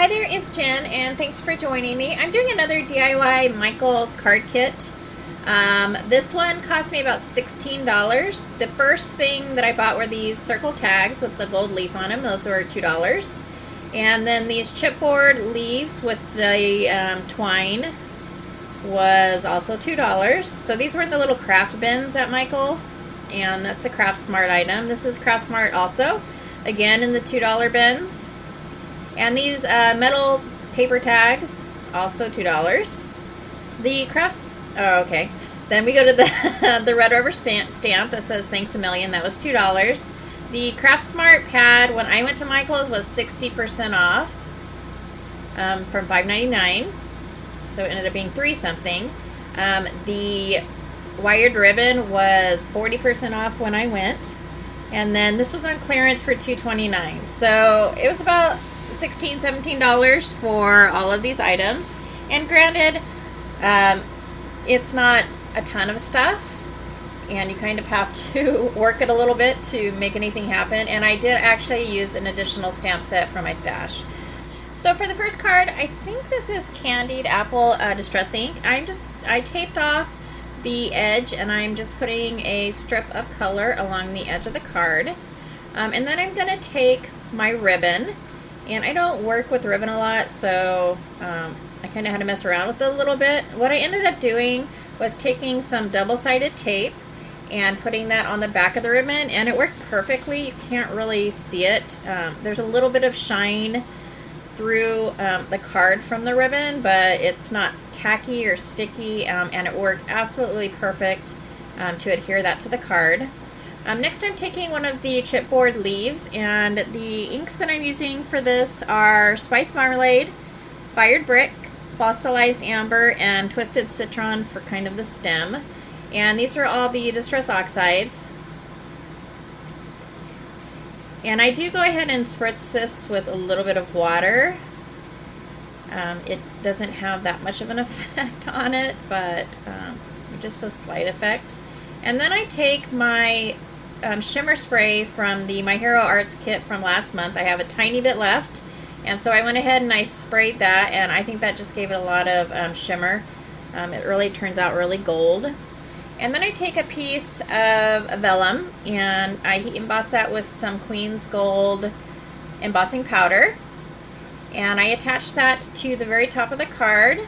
Hi there, it's Jen, and thanks for joining me. I'm doing another DIY Michaels card kit. This one cost me about $16. The first thing that I bought were these circle tags with the gold leaf on them. Those were $2. And then these chipboard leaves with the twine was also $2. So these were in the little craft bins at Michaels, and that's a Craft Smart item. This is Craft Smart also, again in the $2 bins. And these metal paper tags, also $2. The crafts, oh, okay. Then we go to the the red rubber stamp that says thanks a million. That was $2. The Craft Smart pad, when I went to Michael's, was 60% off from $5.99. So it ended up being $3 something. The wired ribbon was 40% off when I went. And then this was on clearance for $2.29. So it was about $16, $17 for all of these items. And granted, it's not a ton of stuff, and you kind of have to work it a little bit to make anything happen. And I did actually use an additional stamp set from my stash. So for the first card, I think this is Candied Apple Distress Ink. I taped off the edge, and I'm just putting a strip of color along the edge of the card. And then I'm going to take my ribbon. And I don't work with ribbon a lot, so I kind of had to mess around with it a little bit. What I ended up doing was taking some double-sided tape and putting that on the back of the ribbon, and it worked perfectly. You can't really see it. There's a little bit of shine through the card from the ribbon, but it's not tacky or sticky, and it worked absolutely perfect to adhere that to the card. Next, I'm taking one of the chipboard leaves, and the inks that I'm using for this are Spice Marmalade, Fired Brick, Fossilized Amber, and Twisted Citron for kind of the stem. And these are all the Distress Oxides. And I do go ahead and spritz this with a little bit of water. It doesn't have that much of an effect on it, but just a slight effect. And then I take my shimmer spray from the My Hero Arts kit from last month. I have a tiny bit left, and so I went ahead and I sprayed that, and I think that just gave it a lot of shimmer. It really turns out really gold. And then I take a piece of vellum, and I heat emboss that with some Queen's Gold embossing powder, and I attach that to the very top of the card,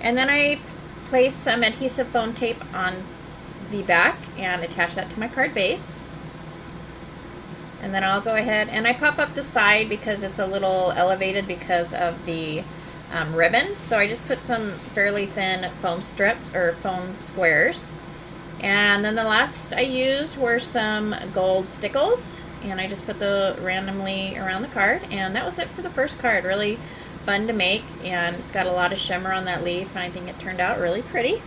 and then I place some adhesive foam tape on the back and attach that to my card base. And then I'll go ahead and I pop up the side because it's a little elevated because of the ribbon. So I just put some fairly thin foam strips or foam squares. And then the last I used were some gold stickles, and I just put the randomly around the card, and that was it for the first card. Really fun to make, and it's got a lot of shimmer on that leaf, and I think it turned out really pretty.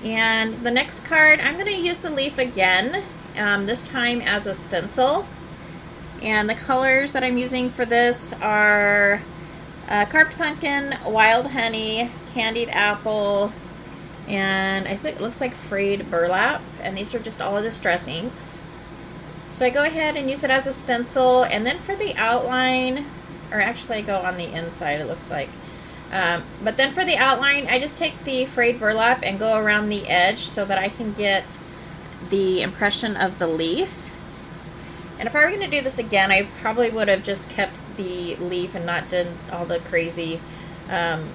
And the next card, I'm going to use the leaf again, this time as a stencil. And the colors that I'm using for this are Carved Pumpkin, Wild Honey, Candied Apple, and I think it looks like Frayed Burlap. And these are just all Distress inks. So I go ahead and use it as a stencil, and then for the outline, or actually I go on the inside, it looks like. But then for the outline, I just take the Frayed Burlap and go around the edge so that I can get the impression of the leaf. And if I were going to do this again, I probably would have just kept the leaf and not done all the crazy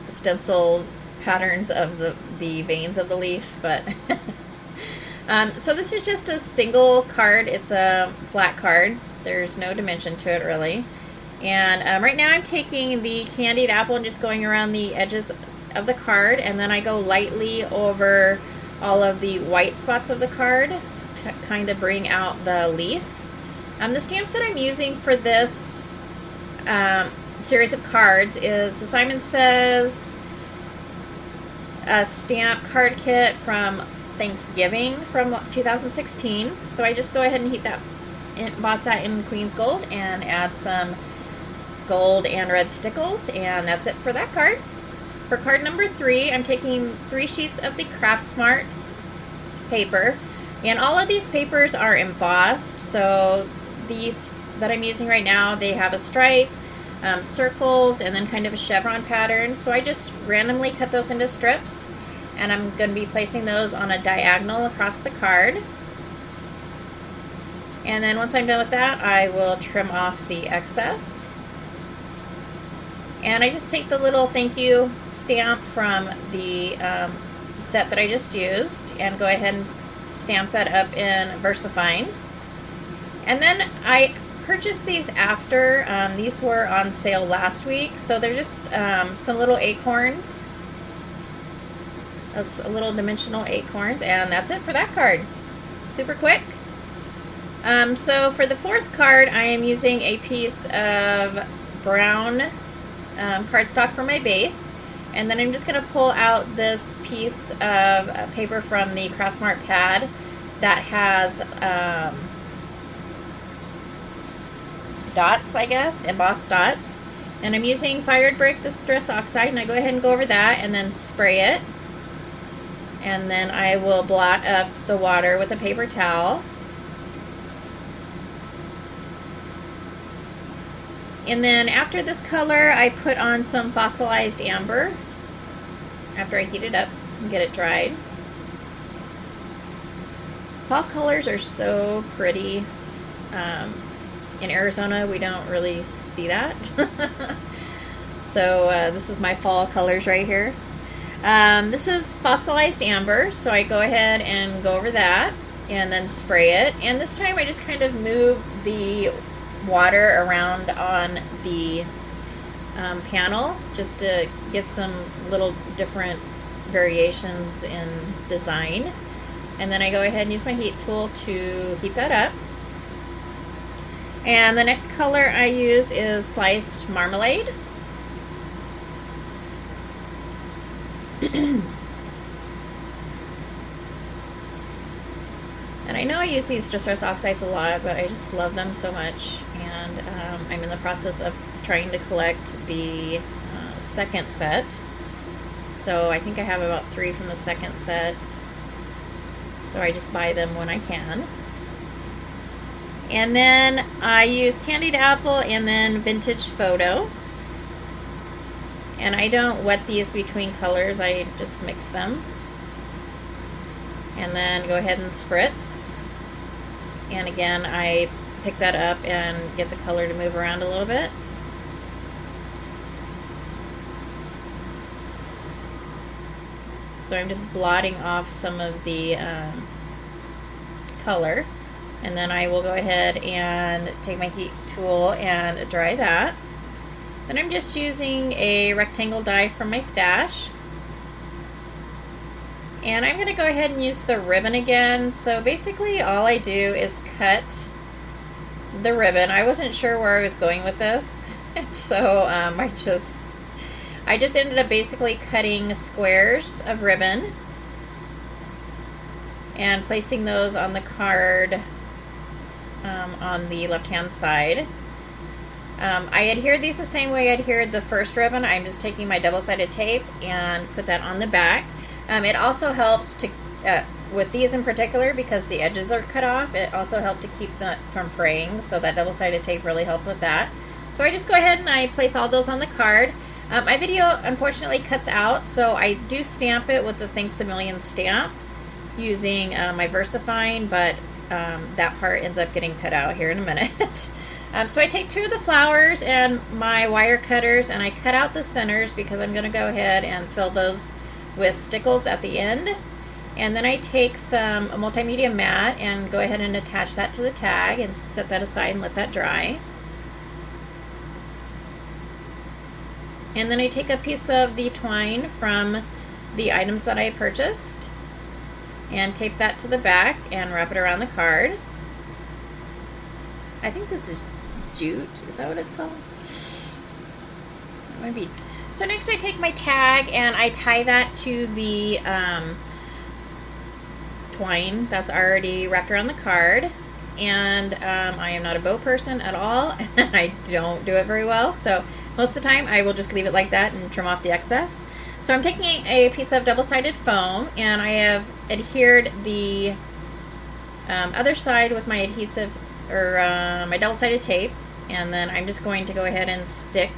stencil patterns of the veins of the leaf. But so this is just a single card. It's a flat card. There's no dimension to it really. And right now I'm taking the Candied Apple and just going around the edges of the card, and then I go lightly over all of the white spots of the card to kind of bring out the leaf. The stamps that I'm using for this series of cards is the Simon Says stamp card kit from Thanksgiving from 2016. So I just go ahead and emboss that in Queen's Gold and add some gold and red stickles, and that's it for that card. For card number 3, I'm taking 3 sheets of the Craft Smart paper, and all of these papers are embossed, so that I'm using right now, they have a stripe, circles, and then kind of a chevron pattern. So I just randomly cut those into strips, and I'm going to be placing those on a diagonal across the card. And then once I'm done with that, I will trim off the excess. And I just take the little thank you stamp from the set that I just used and go ahead and stamp that up in VersaFine. And then I purchased these after. These were on sale last week, so they're just some little acorns. That's a little dimensional acorns, and that's it for that card. Super quick. So for the fourth card, I am using a piece of brown cardstock for my base, and then I'm just going to pull out this piece of paper from the Craftsmart pad that has dots, I guess, embossed dots, and I'm using Fired Brick Distress Oxide, and I go ahead and go over that and then spray it, and then I will blot up the water with a paper towel. And then after this color, I put on some fossilized amber after I heat it up and get it dried. Fall colors are so pretty. In Arizona, we don't really see that. So this is my fall colors right here. This is fossilized amber, so I go ahead and go over that and then spray it. And this time I just kind of move the water around on the panel just to get some little different variations in design. And then I go ahead and use my heat tool to heat that up. And the next color I use is Sliced Marmalade. And I know I use these Distress Oxides a lot, but I just love them so much. And I'm in the process of trying to collect the second set. So I think I have about 3 from the second set. So I just buy them when I can. And then I use Candied Apple and then Vintage Photo. And I don't wet these between colors, I just mix them. And then go ahead and spritz. And again, I pick that up and get the color to move around a little bit. So I'm just blotting off some of the color. And then I will go ahead and take my heat tool and dry that. Then I'm just using a rectangle die from my stash. And I'm going to go ahead and use the ribbon again. So basically all I do is cut the ribbon. I wasn't sure where I was going with this. So I just ended up basically cutting squares of ribbon and placing those on the card on the left hand side. I adhered these the same way I adhered the first ribbon. I'm just taking my double-sided tape and put that on the back. It also helps to, with these in particular, because the edges are cut off, it also helped to keep them from fraying, so that double-sided tape really helped with that. So I just go ahead and I place all those on the card. My video unfortunately cuts out, so I do stamp it with the Thanks a Million stamp using my VersaFine, but that part ends up getting cut out here in a minute. So I take 2 of the flowers and my wire cutters and I cut out the centers because I'm going to go ahead and fill those with stickles at the end. And then I take some multimedia mat and go ahead and attach that to the tag and set that aside and let that dry. And then I take a piece of the twine from the items that I purchased and tape that to the back and wrap it around the card. I think this is jute. Is that what it's called? It might be. So next I take my tag and I tie that to the twine that's already wrapped around the card. And I am not a bow person at all, and I don't do it very well, so most of the time I will just leave it like that and trim off the excess. So I'm taking a piece of double-sided foam and I have adhered the other side with my adhesive or my double-sided tape, and then I'm just going to go ahead and stick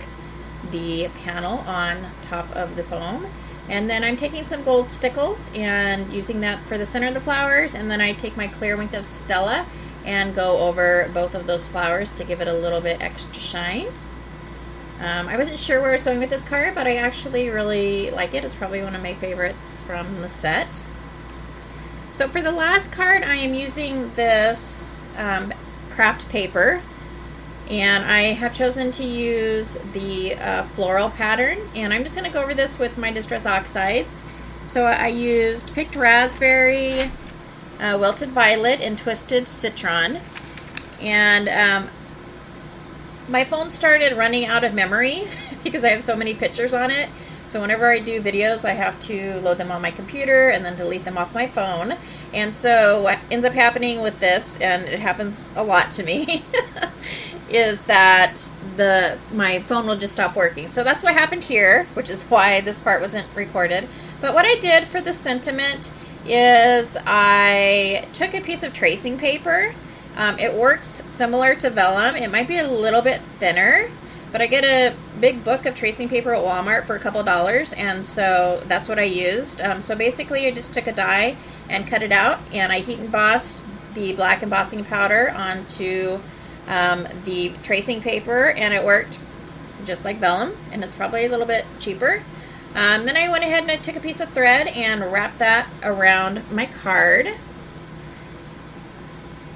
the panel on top of the foam. And then I'm taking some gold stickles and using that for the center of the flowers, and then I take my clear wink of Stella and go over both of those flowers to give it a little bit extra shine. I wasn't sure where I was going with this card, but I actually really like it. It's probably one of my favorites from the set. So for the last card, I am using this craft paper, and I have chosen to use the floral pattern, and I'm just going to go over this with my Distress Oxides. So I used picked raspberry, wilted violet, and twisted citron, and my phone started running out of memory because I have so many pictures on it. So whenever I do videos, I have to load them on my computer and then delete them off my phone. And so what ends up happening with this, and it happens a lot to me, is that my phone will just stop working. So that's what happened here, which is why this part wasn't recorded. But what I did for the sentiment is I took a piece of tracing paper. It works similar to vellum. It might be a little bit thinner, but I get a big book of tracing paper at Walmart for a couple $, and so that's what I used. So basically I just took a die and cut it out, and I heat embossed the black embossing powder onto the tracing paper, and it worked just like vellum, and it's probably a little bit cheaper. Then I went ahead and I took a piece of thread and wrapped that around my card,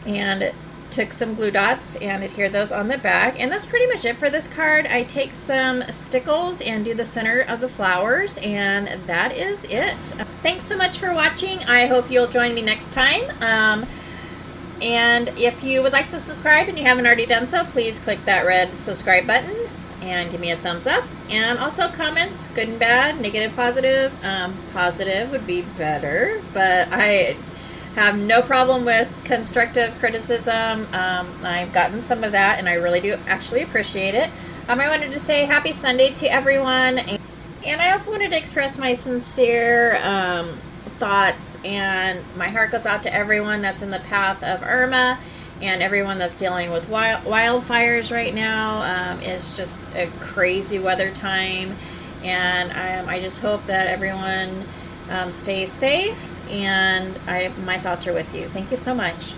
and took some glue dots and adhered those on the back, and that's pretty much it for this card. I take some stickles and do the center of the flowers, and that is it. Thanks so much for watching. I hope you'll join me next time. And if you would like to subscribe and you haven't already done so, please click that red subscribe button and give me a thumbs up. And also comments, good and bad, negative, positive. Positive would be better, but I have no problem with constructive criticism. I've gotten some of that, and I really do actually appreciate it. I wanted to say happy Sunday to everyone, and I also wanted to express my sincere thoughts, and my heart goes out to everyone that's in the path of Irma, and everyone that's dealing with wildfires right now. It's just a crazy weather time, and I just hope that everyone stays safe, and my thoughts are with you. Thank you so much.